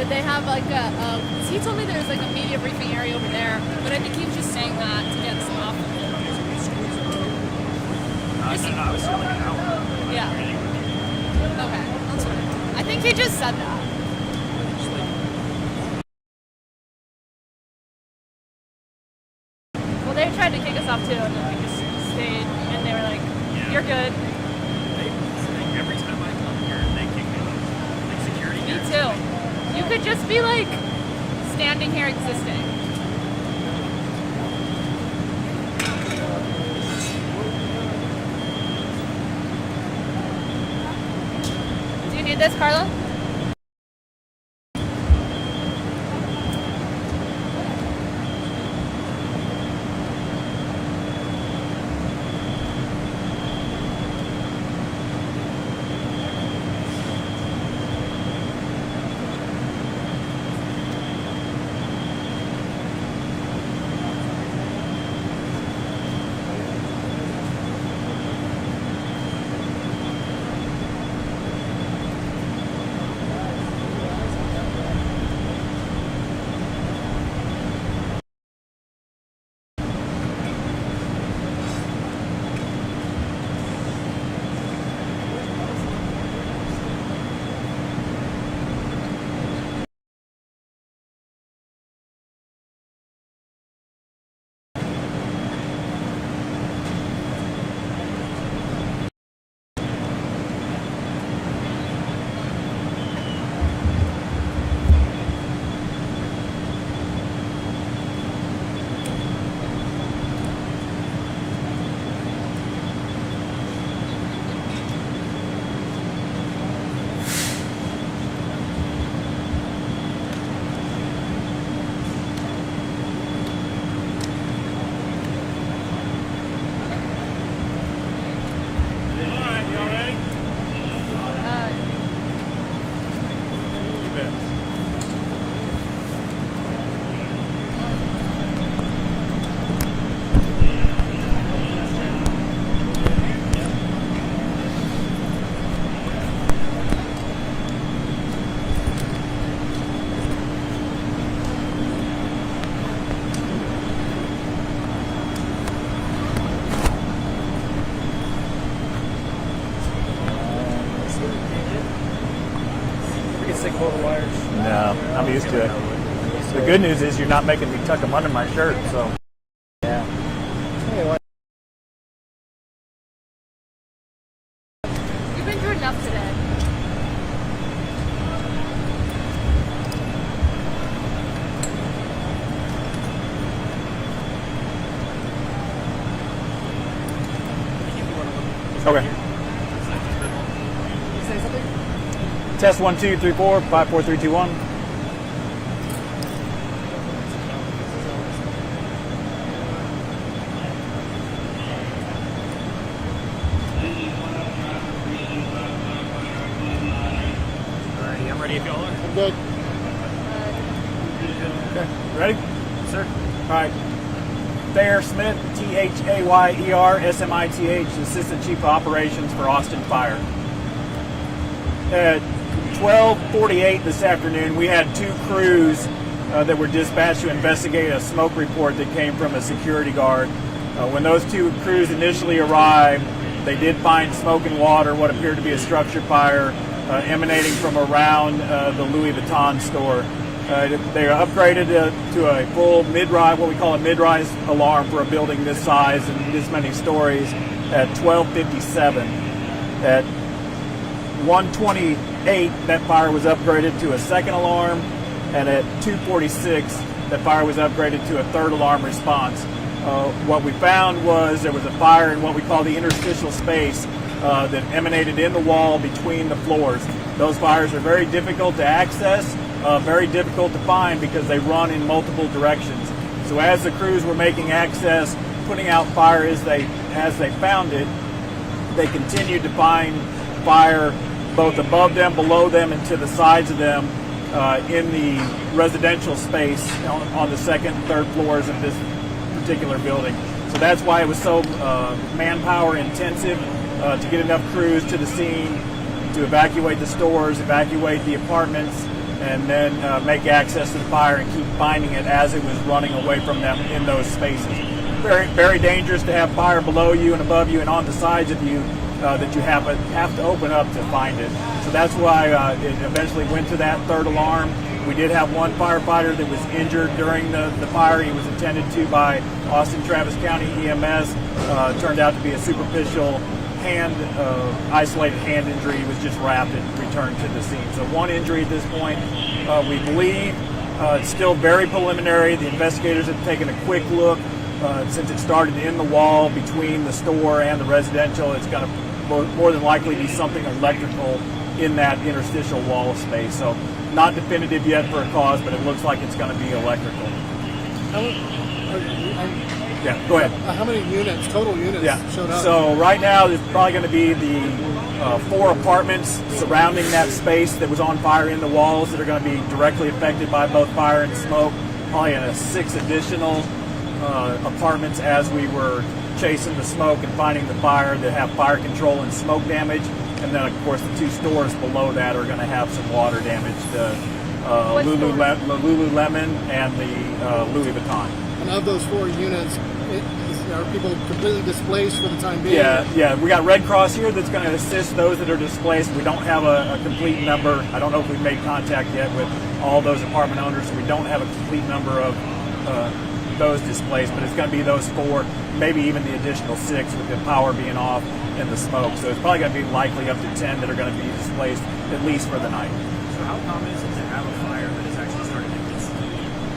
Did they have like he told me there was like a media briefing area over there, but I think he was just saying that to get some off. I was selling it out. Yeah. Okay, that's right. I think he just said that. Well, they tried to kick us off too, and then we just stayed, and they were like, "You're good." Every time I come here, they kick me off. Like security. Me too. You could just be like standing here existing. Do you need this, Carla? No, I'm used to it. The good news is you're not making me tuck them under my shirt, so. Yeah. Anyway. You've been through enough today. Okay. Test 1, 2, 3, 4, 5, 4, 3, 2, 1. Alrighty, I'm ready if y'all are. I'm good. Okay, ready? Sir. All right. Thayer Smith, Thayyer, Smith, Assistant Chief of Operations for Austin Fire. At 12:48 this afternoon, we had two crews that were dispatched to investigate a smoke report that came from a security guard. When those two crews initially arrived, they did find smoke and water, what appeared to be a structure fire emanating from around the Louis Vuitton store. They are upgraded to a full mid-rise, what we call a mid-rise alarm for a building this size and this many stories at 12:57. At 1:28, that fire was upgraded to a second alarm, and at 2:46, that fire was upgraded to a third alarm response. What we found was there was a fire in what we call the interstitial space that emanated in the wall between the floors. Those fires are very difficult to access, very difficult to find because they run in multiple directions. So as the crews were making access, putting out fire as they found it, they continued to find fire both above them, below them, and to the sides of them in the residential space on the second and third floors of this particular building. So that's why it was so manpower intensive to get enough crews to the scene to evacuate the stores, evacuate the apartments, and then make access to the fire and keep finding it as it was running away from them in those spaces. Very, very dangerous to have fire below you and above you and on the sides of you that you have to open up to find it. So that's why it eventually went to that third alarm. We did have one firefighter that was injured during the fire. He was attended to by Austin Travis County EMS. Turned out to be a superficial isolated hand injury. He was just wrapped and returned to the scene. So one injury at this point. We believe it's still very preliminary. The investigators have taken a quick look. Since it started in the wall between the store and the residential, it's going to more than likely be something electrical in that interstitial wall space. So not definitive yet for a cause, but it looks like it's going to be electrical. Yeah, go ahead. How many units, total units, showed up? So right now there's probably going to be the 4 apartments surrounding that space that was on fire in the walls that are going to be directly affected by both fire and smoke. Probably 6 additional apartments as we were chasing the smoke and finding the fire that have fire control and smoke damage. And then, of course, the 2 stores below that are going to have some water damage. The Lululemon and the Louis Vuitton. And of those 4 units, are people completely displaced for the time being? Yeah. We got Red Cross here that's going to assist those that are displaced. We don't have a complete number. I don't know if we've made contact yet with all those apartment owners, so we don't have a complete number of those displaced, but it's going to be those 4, maybe even the additional 6 with the power being off and the smoke. So it's probably going to be likely up to 10 that are going to be displaced, at least for the night. So how common is it to have a fire that has actually started to hit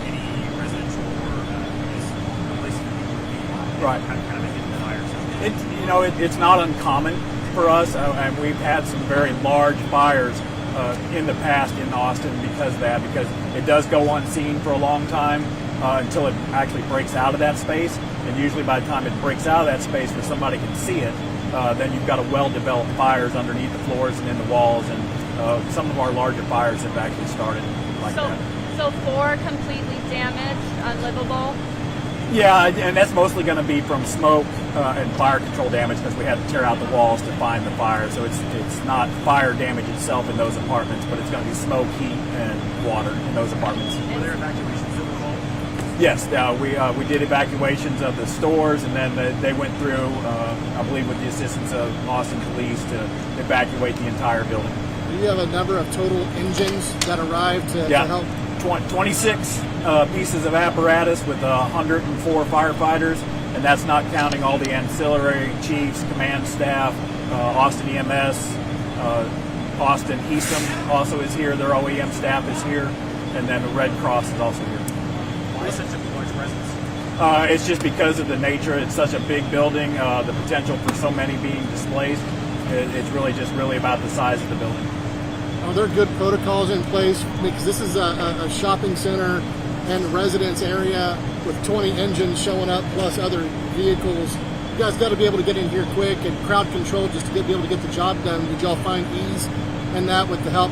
any residential or place that Right. kind of hidden fires? It's not uncommon for us, and we've had some very large fires in the past in Austin because it does go unseen for a long time until it actually breaks out of that space. And usually by the time it breaks out of that space where somebody can see it, then you've got a well-developed fires underneath the floors and in the walls. And some of our larger fires have actually started like that. So 4 completely damaged, unlivable? Yeah, and that's mostly going to be from smoke and fire control damage because we had to tear out the walls to find the fire. So it's not fire damage itself in those apartments, but it's going to be smoke, heat, and water in those apartments. Were there evacuations that were called? Yes, we did evacuations of the stores, and then they went through, I believe with the assistance of Austin Police, to evacuate the entire building. Do you have a number of total engines that arrived to help? 26 pieces of apparatus with 104 firefighters, and that's not counting all the ancillary chiefs, command staff, Austin EMS, Austin HESM also is here, their OEM staff is here, and then the Red Cross is also here. Why such a large presence? It's just because of the nature. It's such a big building, the potential for so many being displaced. It's really about the size of the building. Are there good protocols in place? Because this is a shopping center and residence area with 20 engines showing up plus other vehicles. You guys got to be able to get in here quick and crowd control just to be able to get the job done. Did y'all find ease in that with the help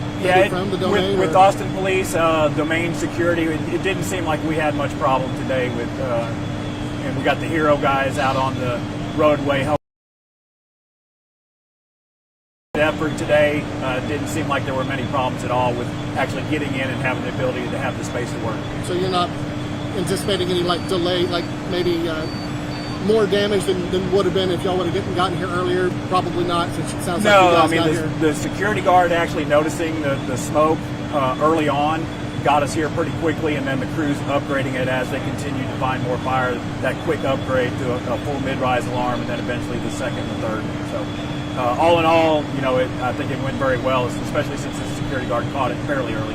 from the domain? With Austin Police, domain security, it didn't seem like we had much problem today with, and we got the hero guys out on the roadway helping. Effort today didn't seem like there were many problems at all with actually getting in and having the ability to have the space to work. So you're not anticipating any delay, maybe more damage than would have been if y'all would have gotten here earlier? Probably not, since it sounds like you guys got here. The security guard actually noticing the smoke early on got us here pretty quickly, and then the crew's upgrading it as they continue to find more fire. That quick upgrade to a full mid-rise alarm, and then eventually the second and third. So. All in all, I think it went very well, especially since the security guard caught it fairly early.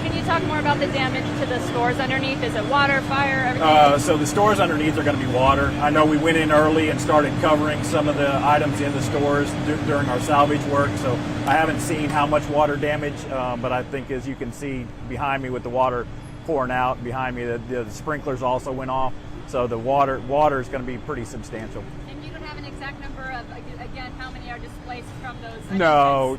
Can you talk more about the damage to the stores underneath? Is it water, fire, everything? So the stores underneath are going to be water. I know we went in early and started covering some of the items in the stores during our salvage work, so I haven't seen how much water damage, but I think as you can see behind me with the water pouring out behind me, the sprinklers also went off, so the water is going to be pretty substantial. And you don't have an exact number of, again, how many are displaced from those? No,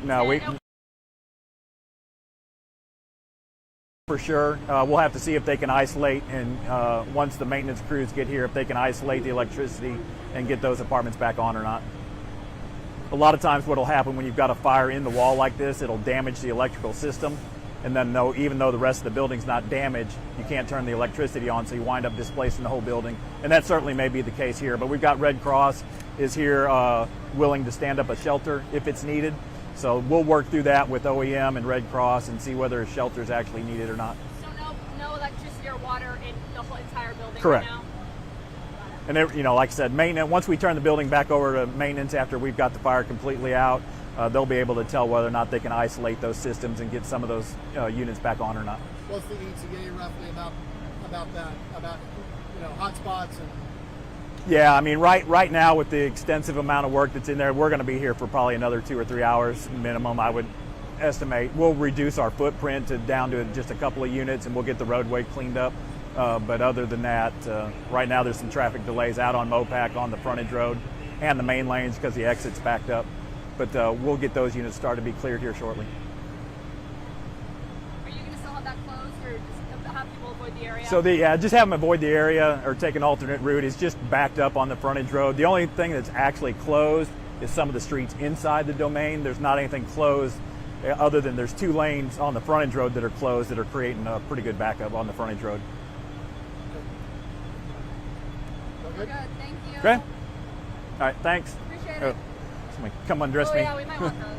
for sure. We'll have to see if they can isolate, and once the maintenance crews get here, if they can isolate the electricity and get those apartments back on or not. A lot of times what will happen when you've got a fire in the wall like this, it'll damage the electrical system, And then even though the rest of the building's not damaged, you can't turn the electricity on, so you wind up displacing the whole building. And that certainly may be the case here. But we've got Red Cross is here willing to stand up a shelter if it's needed. So we'll work through that with OEM and Red Cross and see whether a shelter is actually needed or not. So no electricity or water in the whole entire building Correct. right now? And like I said, maintenance. Once we turn the building back over to maintenance after we've got the fire completely out, they'll be able to tell whether or not they can isolate those systems and get some of those units back on or not. What's the ETA roughly about that? About hot spots and. Yeah, I mean, right now with the extensive amount of work that's in there, we're going to be here for probably another 2 or 3 hours minimum, I would estimate. We'll reduce our footprint down to just a couple of units, and we'll get the roadway cleaned up. But other than that, right now there's some traffic delays out on Mopac on the frontage road and the main lanes because the exit's backed up. But we'll get those units started to be cleared here shortly. Are you going to still have that closed, or just have people avoid the area? So just have them avoid the area or take an alternate route. It's just backed up on the frontage road. The only thing that's actually closed is some of the streets inside the domain. There's not anything closed other than there's 2 lanes on the frontage road that are closed that are creating a pretty good backup on the frontage road. We're good. Thank you. Okay? All right, thanks. Appreciate Oh, it. somebody come undress Oh me. yeah, we might want those.